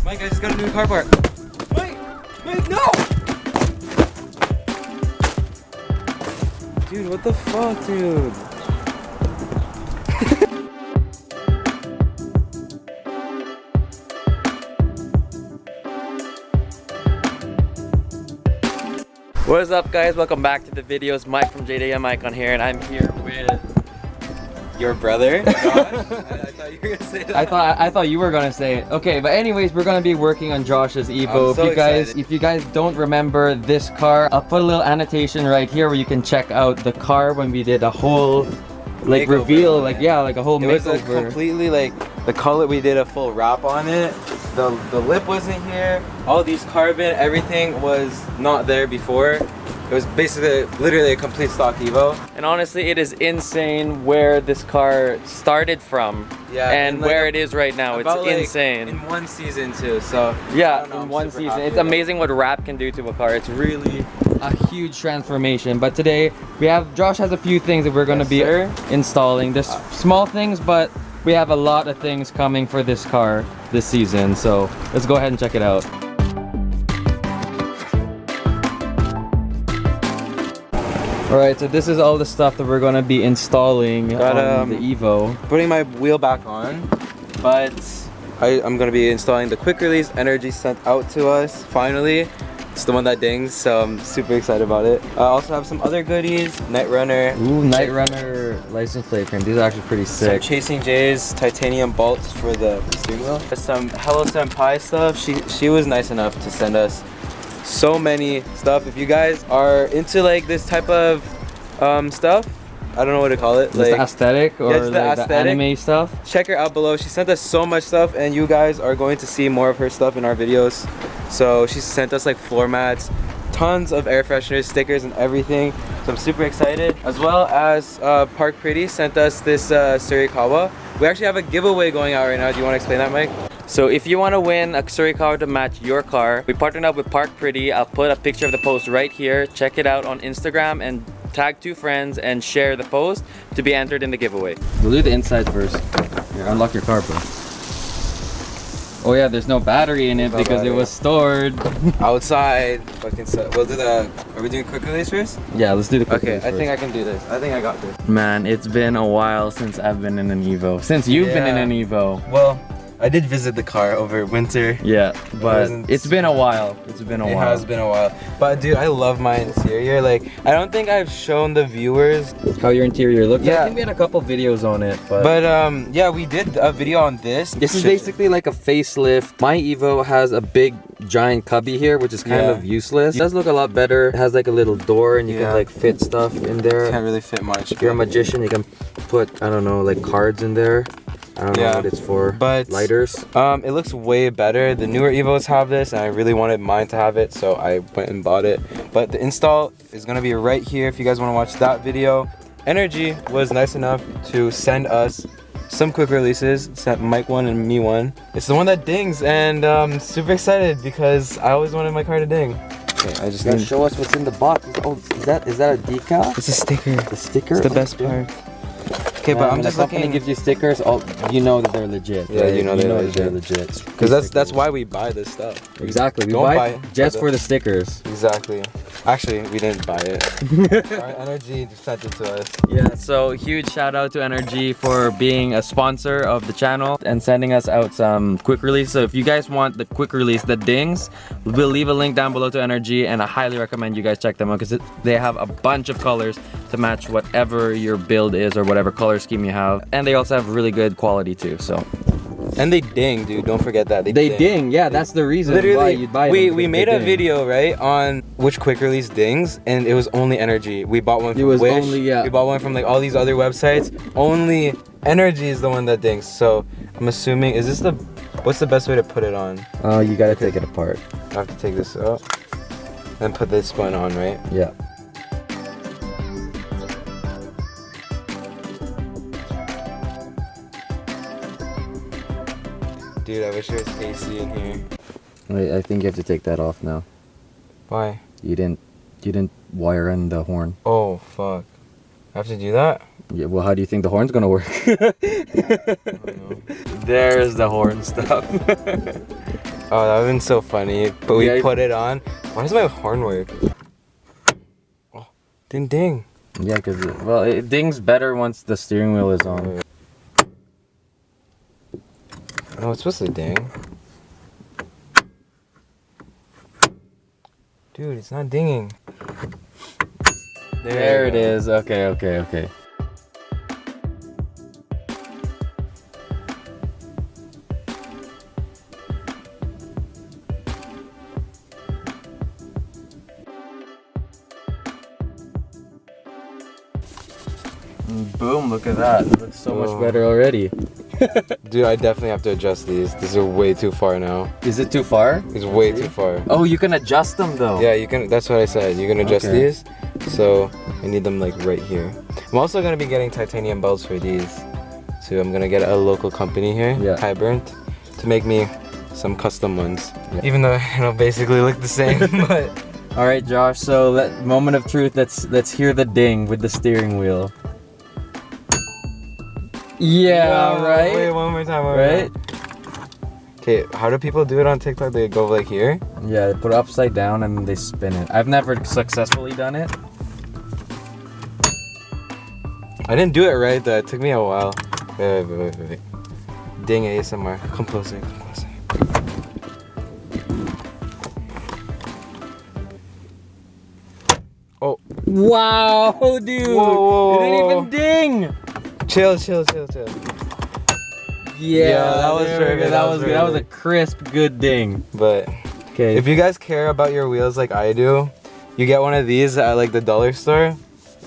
Mike, I just got a new car part. Mike, no! Dude, what the fuck, dude? What is up, guys? Welcome back to the videos. Mike from JDM Icon here, and I'm here with your brother, Josh. I thought you were gonna say that. I thought you were gonna say it. Okay, but anyways, we're gonna be working on Josh's Evo. I'm so excited. If you guys don't remember this car, I'll put a little annotation right here where you can check out the car when we did a whole like Makeover, reveal, like a whole It makeover. was a completely like the color. We did a full wrap on it. The lip wasn't here. All these carbon, everything was not there before. It was basically literally a complete stock Evo. And honestly, it is insane where this car started from, and like where it is right now. It's about, like, insane. in one season too. So Yeah, I'm in one super season. happy It's with it. amazing what wrap can do to a car. It's really a huge transformation. But today Josh has a few things that we're gonna be installing. There's small things, but we have a lot of things coming for this car this season. So let's go ahead and check it out. Alright, so this is all the stuff that we're gonna be installing on the Evo. Putting my wheel back on, but I'm gonna be installing the quick release energy sent out to us finally. It's the one that dings, so I'm super excited about it. I also have some other goodies. Night Runner. Ooh, Night Runner license plate frame. These are actually pretty Some sick. Chasing J's titanium bolts for the steering wheel. Some Hello Senpai stuff. She was nice enough to send us so many stuff. If you guys are into like this type of stuff, I don't know what to call it. Just the aesthetic or just the like the aesthetic. anime stuff. Check her out below. She sent us so much stuff, and you guys are going to see more of her stuff in our videos. So she sent us like floor mats, tons of air fresheners, stickers, and everything. So I'm super excited. As well as Park Pretty sent us this Tsurikawa. We actually have a giveaway going out right now. Do you want to explain that, Mike? So if you want to win a Tsurikawa to match your car, we partnered up with Park Pretty. I'll put a picture of the post right here. Check it out on Instagram and tag 2 friends and share the post to be entered in the giveaway. We'll do the inside first. Here, unlock your car, bro. Oh yeah, there's no battery in it because it was stored outside. Fucking we'll do the. Are we doing quick release first? Yeah, let's do the quick release I think I can do this. I think I got this. Man, it's been a while since I've been in an Evo. Since you've been in an Evo. Well, I did visit the car over winter. Yeah, but it's been a while. It's been a while. It has been a while. But dude, I love my interior. Like, I don't think I've shown the viewers how your interior looks. Yeah. I think we had a couple videos on it. But yeah, we did a video on this. This is basically like a facelift. My Evo has a big giant cubby here, which is kind of useless. It does look a lot better. It has like a little door and you can like fit stuff in there. Can't really fit much. If you're a magician, you can put, I don't know, like cards in there. I don't know what it's for, but lighters. It looks way better. The newer Evos have this, and I really wanted mine to have it, so I went and bought it. But the install is gonna be right here if you guys want to watch that video. Energy was nice enough to send us some quick releases. Sent Mike one and me one. It's the one that dings, and super excited because I always wanted my car to ding. Okay, I just need to show us what's in the box. Oh, is that a decal? It's a sticker. The sticker. It's the best part. Okay, but I'm just looking. When gives you stickers, you know that they're legit. Yeah, right? you know they're legit. Because that's why we buy this stuff. Exactly. We don't buy just for the stickers. Exactly. Actually, we didn't buy it. Our Energy just sent it to us. Yeah. So huge shout out to NRG for being a sponsor of the channel and sending us out some quick release. So if you guys want the quick release that dings, we'll leave a link down below to NRG, and I highly recommend you guys check them out because they have a bunch of colors to match whatever your build is or whatever color scheme you have, and they also have really good quality too. So. And they ding, dude. Don't forget that. They ding. Yeah, that's the reason why you'd buy them. We made a video, right, on which quick release dings, and it was only Energy. We bought one from Wish. We bought one from like all these other websites. Only Energy is the one that dings. So I'm assuming, is this what's the best way to put it on? You gotta take it apart. I have to take this out and put this one on, right? Yeah. Dude, I wish there was AC in here. Wait, I think you have to take that off now. Why? You didn't wire in the horn. Oh, fuck. I have to do that? Yeah, well, how do you think the horn's gonna work? I don't know. There's the horn stuff. Oh, that would have been so funny. But we Yeah. put it on. Why does my horn work? Oh, ding ding. Yeah, because it dings better once the steering wheel is on. Oh, it's supposed to ding. Dude, it's not dinging. There it you go. is. Okay. Boom, look at that. It looks so much Oh. better already. Dude, I definitely have to adjust these. These are way too far now. Is it too far? It's way too far. Oh, you can adjust them though. Yeah, you can. That's what I said. You can adjust Okay. these. So I need them like right here. I'm also gonna be getting titanium belts for these. So I'm gonna get a local company here, Yeah. Tyburnt, to make me some custom ones. Yeah. Even though basically look the same, but All right, Josh. So moment of truth. Let's hear the ding with the steering wheel. Yeah, Whoa, right. Wait, one more time. Right? Okay, how do people do it on TikTok? They go like here. Yeah, they put it upside down and then they spin it. I've never successfully done it. I didn't do it right though. It took me a while. Wait. Ding ASMR. Come closer. Come closer. Oh, Wow, dude! Whoa. It didn't even ding. chill. Yeah, that was there very we go. good, That was good. very That was a good. crisp, good ding. But Okay. if you guys care about your wheels like I do, you get one of these at like the dollar store,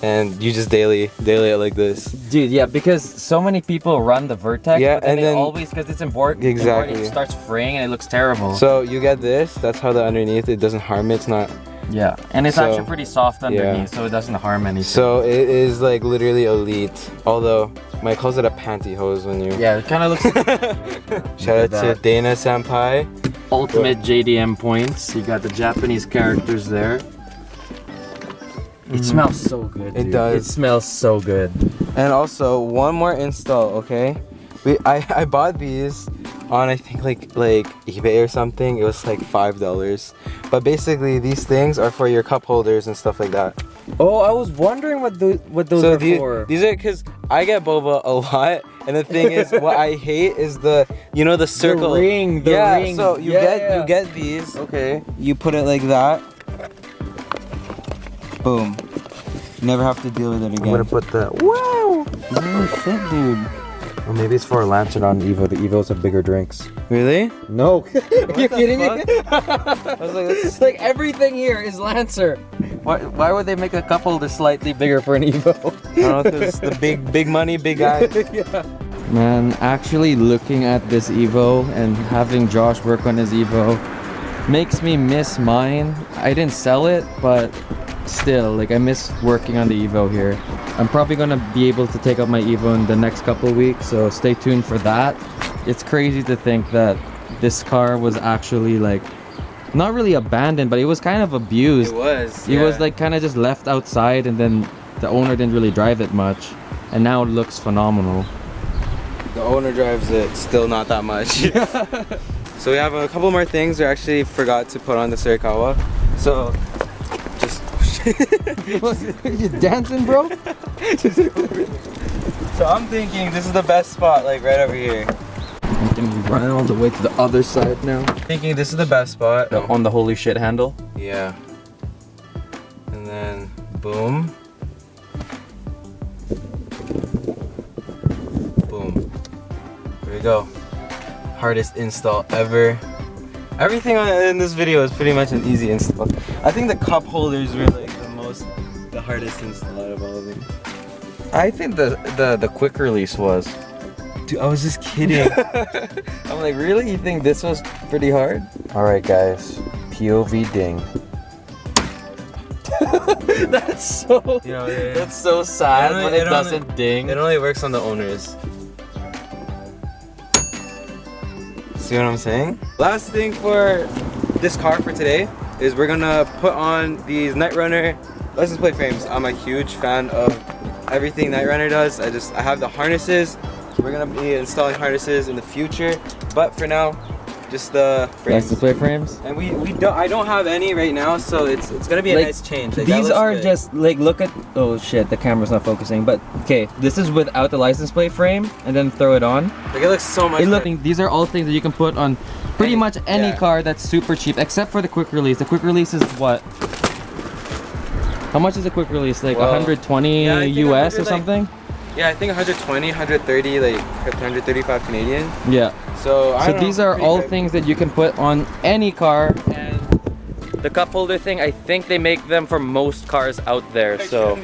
and you just daily it like this. Dude, yeah, because so many people run the Vertex, Yeah, but and they then- always, because it's important, Exactly. it starts fraying and it looks terrible. So you get this. That's how the underneath it doesn't harm. It's not. yeah, and it's So- actually pretty soft underneath, yeah. so it doesn't harm anything. So it is like literally elite. Although Mike calls it a pantyhose when you. yeah, it kind of looks like Shout out to that. Dana Senpai. ultimate JDM points. You got the Japanese characters there. It smells so good. It dude. does. It smells so good. And also one more install, okay? I bought these on I think like eBay or something. It was like $5. But basically these things are for your cup holders and stuff like that. Oh, I was wondering what those So are for. these are because I get boba a lot, and the thing is, what I hate is the circle ring, the yeah. ring. So you Yeah. get these. Okay. You put it like that. Boom. Never have to deal with it again. put that. Wow. These are really thick, dude. Or maybe it's for a lantern on Evo. The Evos have bigger drinks. Really? No. Are you the kidding me? I was like, that's like everything here is Lancer. Why would they make a cup holder slightly bigger for an Evo? I don't know, 'cause the big money, big guy. Yeah. Man, actually looking at this Evo and having Josh work on his Evo makes me miss mine. I didn't sell it, but still, like, I miss working on the Evo here. I'm probably gonna be able to take up my Evo in the next couple of weeks, so stay tuned for that. It's crazy to think that this car was actually like not really abandoned, but it was kind of abused. It was. It was like kind of just left outside, and then the owner didn't really drive it much, and now it looks phenomenal. The owner drives it, still not that much. So we have a couple more things we actually forgot to put on the Tsurikawa. So just You dancing, bro? so I'm thinking this is the best spot, like right over here. I'm gonna be running all the way to the other side now. Thinking this is the best spot. On the holy shit handle. Yeah. And then boom. Boom. There we go. Hardest install ever. Everything in this video is pretty much an easy install. I think the cup holders were like the hardest install out of all of them. I think the quick release was. Dude, I was just kidding. I'm like, really? You think this was pretty hard? All right, guys. POV ding. That's so. You know, yeah. That's so sad when it only- doesn't ding. It only works on the owners. See what I'm saying? Last thing for this car for today is we're gonna put on these Night Runner license plate frames. I'm a huge fan of everything Night Runner does. I have the harnesses. So we're gonna be installing harnesses in the future. But for now, just the frames. License plate frames. And I don't have any right now, so it's gonna be a nice change. Like, these are good. just like, look at, oh shit, the camera's not focusing, but okay, this is without the license plate frame, and then throw it on. Like, it looks so much better. These are all things that you can put on pretty much any car that's super cheap, except for the quick release. The quick release is what? How much is a quick release? Like 120 US or something? Yeah, I think 120, 130, like 135 Canadian. Yeah. So these are all things that you can put on any car. And the cup holder thing, I think they make them for most cars out there. So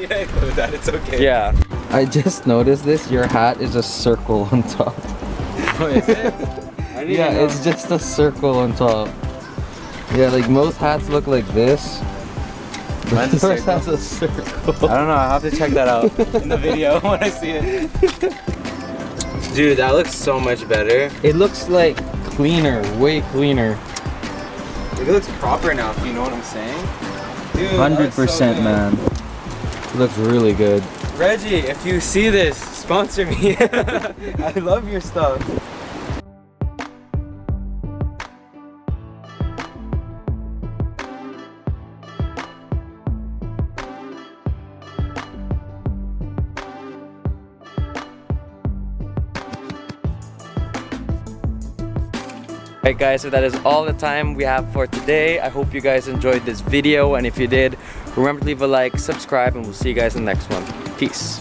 that it's okay. Yeah. I just noticed this. Your hat is a circle on top. Oh, is it? Yeah, it's just a circle on top. Yeah, like most hats look like this. Mine's a Yours circle. has a circle. I don't know, I'll have to check that out in the video when I see it. Dude, that looks so much better. It looks like cleaner, way cleaner. Like, it looks proper now, if you know what I'm saying. Dude, 100%, man. It looks really good. Reggie, if you see this, sponsor me. I love your stuff. Alright guys, so that is all the time we have for today. I hope you guys enjoyed this video, and if you did, remember to leave a like, subscribe, and we'll see you guys in the next one. Peace.